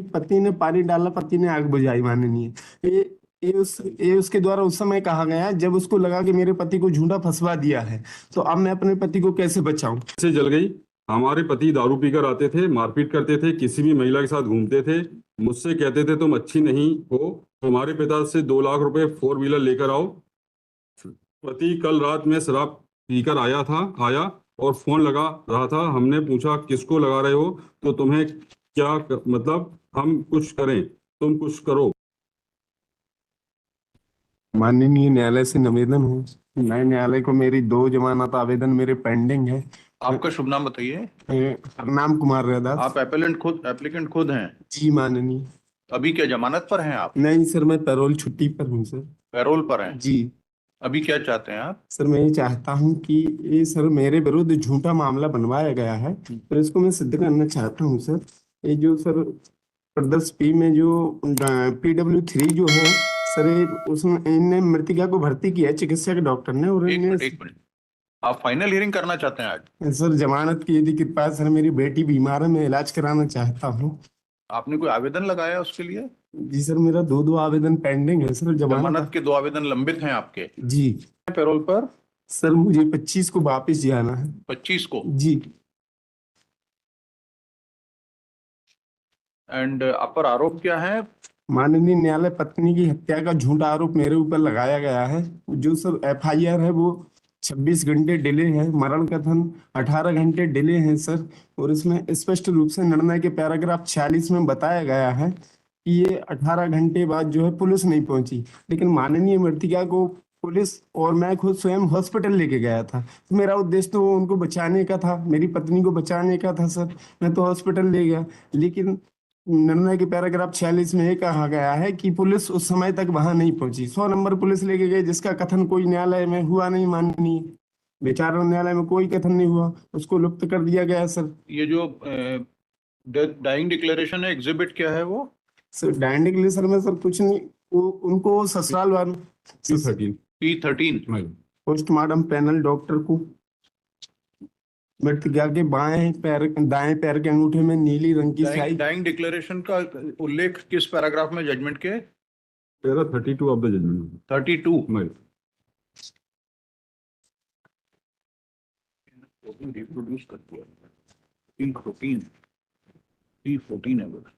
कि पति ने पानी डाला, पति ने आग बुझाई माननीय। ये उसके द्वारा उस समय कहा गया जब उसको लगा कि मेरे पति को झूठा फंसवा दिया है, तो अब मैं अपने पति को कैसे बचाऊं। से जल गई। हमारे पति दारू पीकर आते थे, मारपीट करते थे, किसी भी महिला के साथ घूमते थे। मुझसे कहते थे तुम अच्छी नहीं हो, तुम्हारे पिता से 2 लाख रुपए 4 व्हीलर लेकर आओ। पति कल रात में शराब पीकर आया और फोन लगा रहा था। हमने पूछा किसको लगा रहे हो, तो तुम्हें क्या मतलब हम कुछ करें, तुम कुछ करो। माननीय न्यायालय से निवेदन है, नए न्यायालय को मेरी 2 जमानत आवेदन मेरे पेंडिंग है। आपका शुभ नाम बताइए। प्रणाम कुमार रैदास। आप एप्लीकेंट खुद हैं? जी माननीय। अभी क्या जमानत पर हैं आप? नहीं सर, मैं पैरोल छुट्टी पर हूँ सर। पैरोल पर हैं? जी अभी क्या चाहते हैं आप? सर, मैं ये चाहता हूँ कि ये सर मेरे विरुद्ध झूठा मामला बनवाया गया है, तो इसको मैं सिद्ध करना चाहता हूँ सर। ये जो सर प्रदर्श पी में जो PW3 जो है सर, उसमें इनने मृतिका को भर्ती किया है चिकित्सा के डॉक्टर ने, और एक मिनट, आप फाइनल हियरिंग करना चाहते हैं आज? सर जमानत की यदि कृपा है सर, मेरी बेटी बीमार है, मैं इलाज कराना चाहता हूँ। आपने कोई आवेदन लगाया उसके लिए? जी सर, मेरा 2 आवेदन पेंडिंग है सर। जमानत के 2 आवेदन लंबित हैं आपके? जी। पैरोल पर? सर मुझे 25 को वापस जाना है। 25 को? जी। एंड आप पर आरोप क्या है? माननीय न्यायालय, पत्नी की हत्या का झूठा आरोप मेरे ऊपर लगाया गया है। जो सब FIR है वो 26 घंटे डिले है, मरण कथन 18 घंटे डिले है सर। और इसमें स्पष्ट रूप से निर्णय के पैराग्राफ 46 में बताया गया है कि ये 18 घंटे बाद जो है पुलिस नहीं पहुंची, लेकिन माननीय मृतिका को पुलिस और मैं खुद स्वयं हॉस्पिटल लेके गया था। तो मेरा उद्देश्य तो उनको बचाने का था, मेरी पत्नी को बचाने का था सर। मैं तो हॉस्पिटल ले गया, लेकिन निर्णय के पैराग्राफ 46 में ये कहा गया है कि पुलिस उस समय तक वहां नहीं पहुंची। 100 नंबर पुलिस लेके गए, जिसका कथन कोई न्यायालय में हुआ नहीं माननीय। विचारण न्यायालय में कोई कथन नहीं हुआ, उसको लुप्त कर दिया गया सर। ये जो डाइंग डिक्लेरेशन है, एग्जिबिट क्या है वो? सर डायन डिक्लेरेशन में सर कुछ नहीं, वो उनको ससुराल वालों P13 पोस्टमार्टम पैनल डॉक्टर को मृतका के दाएं पैर के अंगूठे में नीली रंग की स्याही। डाइंग डिक्लेरेशन का उल्लेख किस पैराग्राफ में जजमेंट के? 32 ऑफ द जजमेंट। 32 रिप्रोड्यूस कर दिया। P14 है बस।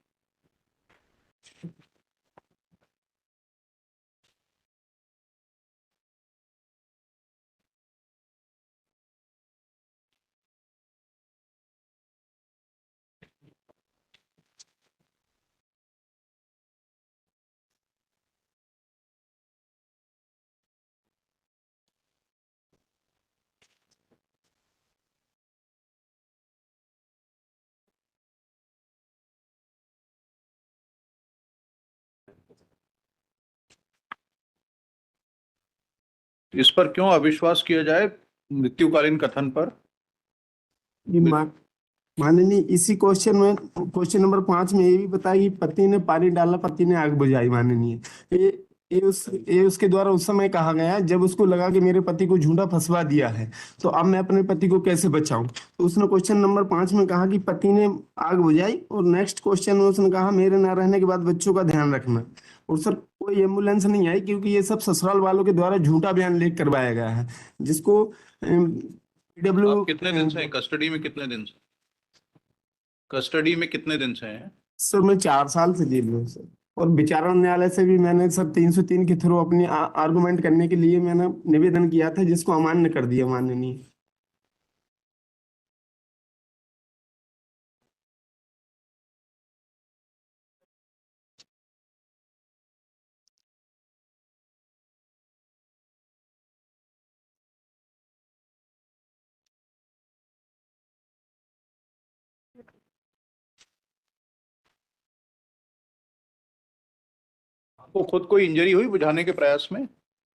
इस पर क्यों अविश्वास किया जाए मृत्युकालीन कथन पर? माननीय इसी क्वेश्चन नंबर 5 में ये भी बताया कि पति ने पानी डाला, पति ने आग बुझाई माननीय। ये उसके द्वारा उस समय कहा गया जब उसको लगा कि मेरे पति को झूठा फंसवा दिया है, तो अब मैं अपने पति को कैसे बचाऊं। तो उसने क्वेश्चन नंबर 5 में कहा कि पति ने आग बुझाई, और नेक्स्ट क्वेश्चन में उसने कहा मेरे ना रहने के बाद बच्चों का ध्यान रखना। और सर कोई एम्बुलेंस नहीं आई, क्योंकि ये सब ससुराल वालों के द्वारा झूठा बयान लेख करवाया गया है, जिसको आप कितने दिन से कस्टडी में? कितने दिन से कस्टडी में कितने दिन से हैं? सर मैं 4 साल से जेल में हूँ सर। और विचारण न्यायालय से भी मैंने सर 303 के थ्रू अपनी आर्गुमेंट करने के लिए मैंने निवेदन किया था, जिसको अमान्य कर दिया माननीय। आपको खुद कोई इंजरी हुई बुझाने के प्रयास में?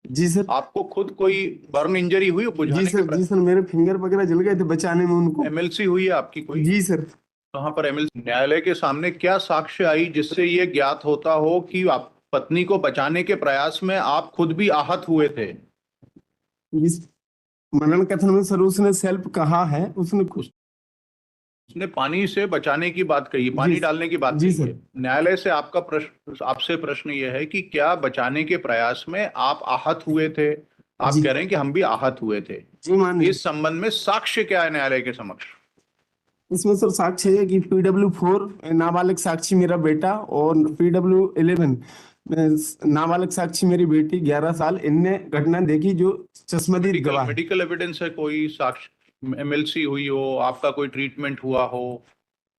जी सर। आपको खुद कोई बर्न इंजरी हुई बुझाने के प्रयास? जी सर, मेरे फिंगर वगैरह जल गए थे बचाने में उनको। MLC हुई है आपकी कोई? जी सर। कहाँ पर MLC? न्यायालय के सामने क्या साक्ष्य आई जिससे ये ज्ञात होता हो कि आप पत्नी को बचाने के प्रयास में आप खुद भी आहत हुए थे? इस मनन कथन में सर उसने सेल्फ कहा है, उसने उसने पानी से बचाने की बात कही, पानी जी, डालने की बात जी कही सर। है। न्यायालय से आपका प्रश्न, आपसे प्रश्न ये है कि क्या बचाने के प्रयास में आप आहत हुए थे? आप जी। कह रहे हैं कि हम भी आहत हुए थे। जी मानिए। इस संबंध में साक्ष्य क्या है न्यायालय के समक्ष? इसमें सर साक्ष्य है कि PW4 नाबालिग साक्षी मेरा बेटा और PW11 नाबालिग साक्षी मेरी बेटी 11 साल, इनने घटना देखी जो चश्मदीद गवाह है। मेडिकल एविडेंस है, कोई साक्ष्य MLC हुई हो, आपका कोई ट्रीटमेंट हुआ हो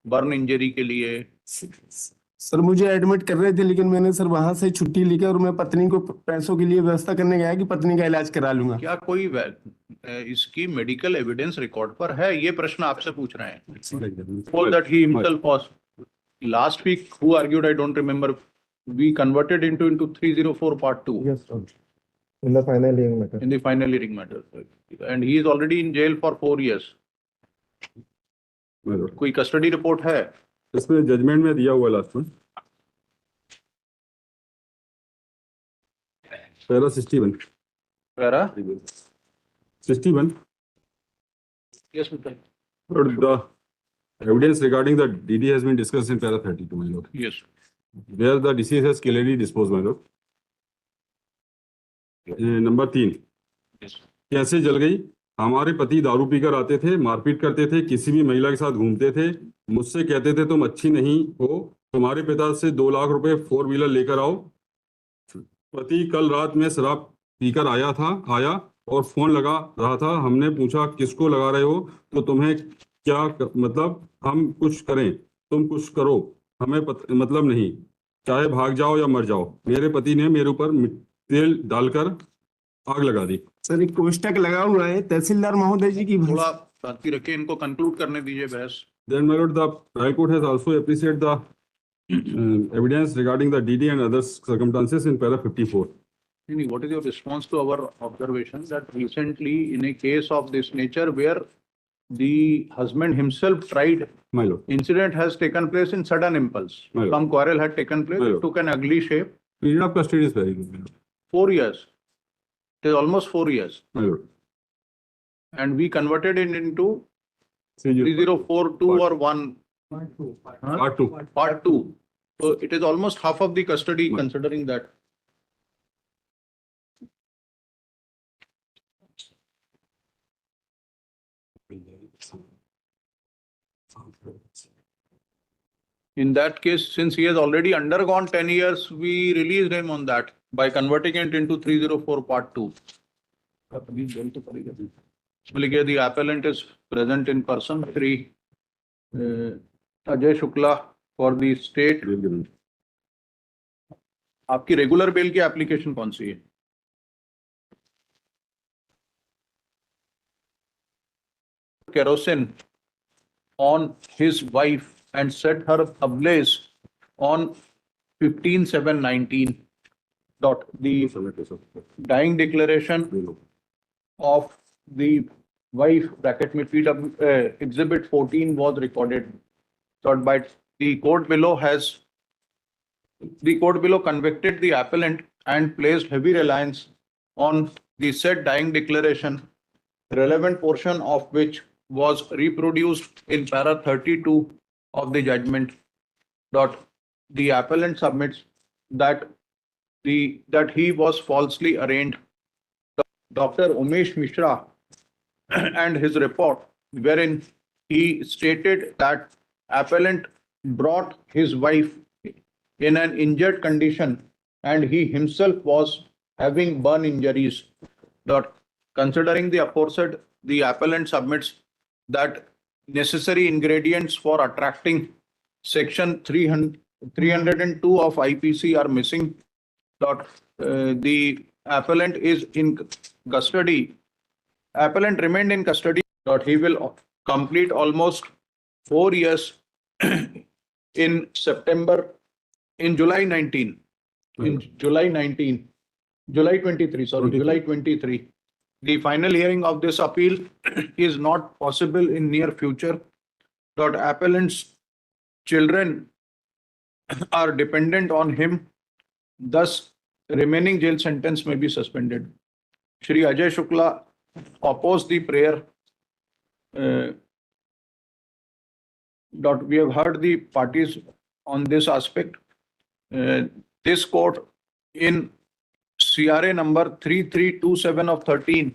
बर्न इंजरी के लिए? सर मुझे एडमिट कर रहे थे, लेकिन मैंने सर वहां से छुट्टी लेकर और मैं पत्नी को पैसों के लिए व्यवस्था करने गया कि पत्नी का इलाज करा लूंगा। क्या कोई इसकी मेडिकल एविडेंस रिकॉर्ड पर है? ये प्रश्न आपसे पूछ रहे हैं। For that he himself was last week who argued, I don't remember, we converted into 304 part 2 Yes, sir. In the final hearing matter. in the final hearing matter, and he is already in jail for 4 years. My lord. कोई custody report है? इसमें judgement में दिया हुआ last में para 61 para 61 yes Mr. But the evidence regarding the DD has been discussed in para 32, my lord. yes Where the deceased has clearly disposed, my lord. Number 3, yes कैसे जल गई? हमारे पति दारू पीकर आते थे, मारपीट करते थे, किसी भी महिला के साथ घूमते थे, मुझसे कहते थे तुम अच्छी नहीं हो, तुम्हारे पिता से 2 लाख रुपए 4 व्हीलर लेकर आओ। पति कल रात में शराब पीकर आया और फोन लगा रहा था। हमने पूछा किसको लगा रहे हो? तो तुम्हें क्या मतलब हम कुछ करें, तुम कुछ करो, हमें मतलब नहीं, चाहे भाग जाओ या मर जाओ। मेरे पति ने मेरे ऊपर तेल डालकर आग लगा दी। सर एक कोष्टक लगा हुआ है तहसीलदार महोदय जी की थोड़ा बाकी रखे, इनको कंक्लूड करने दीजिए बहस। Then, my lord, the trial court has also appreciated the evidence regarding the DD and other circumstances in para 54. What is your response to our observation that recently in a case of this nature where the husband himself tried, My lord, incident has taken place in sudden impulse, My lord. some quarrel had taken place, My it lord. took an ugly shape, period of custody is very good, my lord. 4 years, it is almost 4 years, My lord. and we converted it into 3042 3042 or 1 part 2. part 2. So it is almost half of the custody My- considering that. In that case, since he has already undergone 10 years, we released him on that by converting it into 304 part 2. The appellant is present in person, Shri Ajay Shukla for the state. आपकी regular bell की application कौन सी है? Kerosene on his wife and set her ablaze on 15/7/19. The dying declaration of the wife bracket में PW exhibit 14 was recorded. But by the court below convicted the appellant and placed heavy reliance on the said dying declaration, relevant portion of which was reproduced in para 32 of the judgment. The appellant submits that he was falsely arraigned. Dr. Umesh Mishra and his report, wherein he stated that appellant brought his wife in an injured condition and he himself was having burn injuries. Considering the aforesaid, the appellant submits that necessary ingredients for attracting section 302 of IPC are missing. The appellant is in custody. Appellant remained in custody. He will complete almost 4 years in July 19. In July 23, sorry, 23. July 23. The final hearing of this appeal is not possible in near future. Appellant's children are dependent on him. Thus, remaining jail sentence may be suspended. Shri Ajay Shukla opposed the prayer Dot, we have heard the parties on this aspect. This court in CRA number 3327 of 13.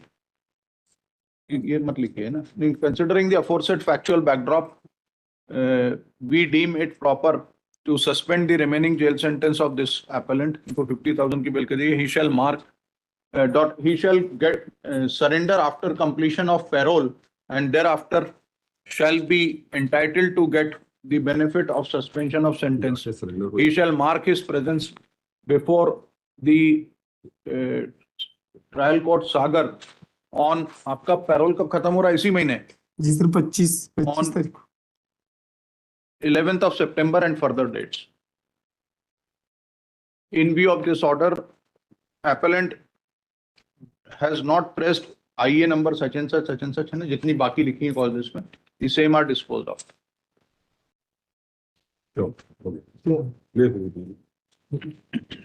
ये मत लिखिए ना. Considering the aforesaid factual backdrop, we deem it proper to suspend the remaining jail sentence of this appellant. इनको 50,000 की bail कर दी. He shall mark. He shall get surrender after completion of parole and thereafter shall be entitled to get the benefit of suspension of sentence. He shall mark his presence before the trial court Sagar on आपका parole कब खत्म हो रहा है इसी महीने जी sir 25 On- तारीख को 11th of September and further dates. In view of this order, appellant has not pressed IA number such and such है ना जितनी बाकी लिखी है causes में, the same are disposed of. चलो, हो गया। ले, हो गया।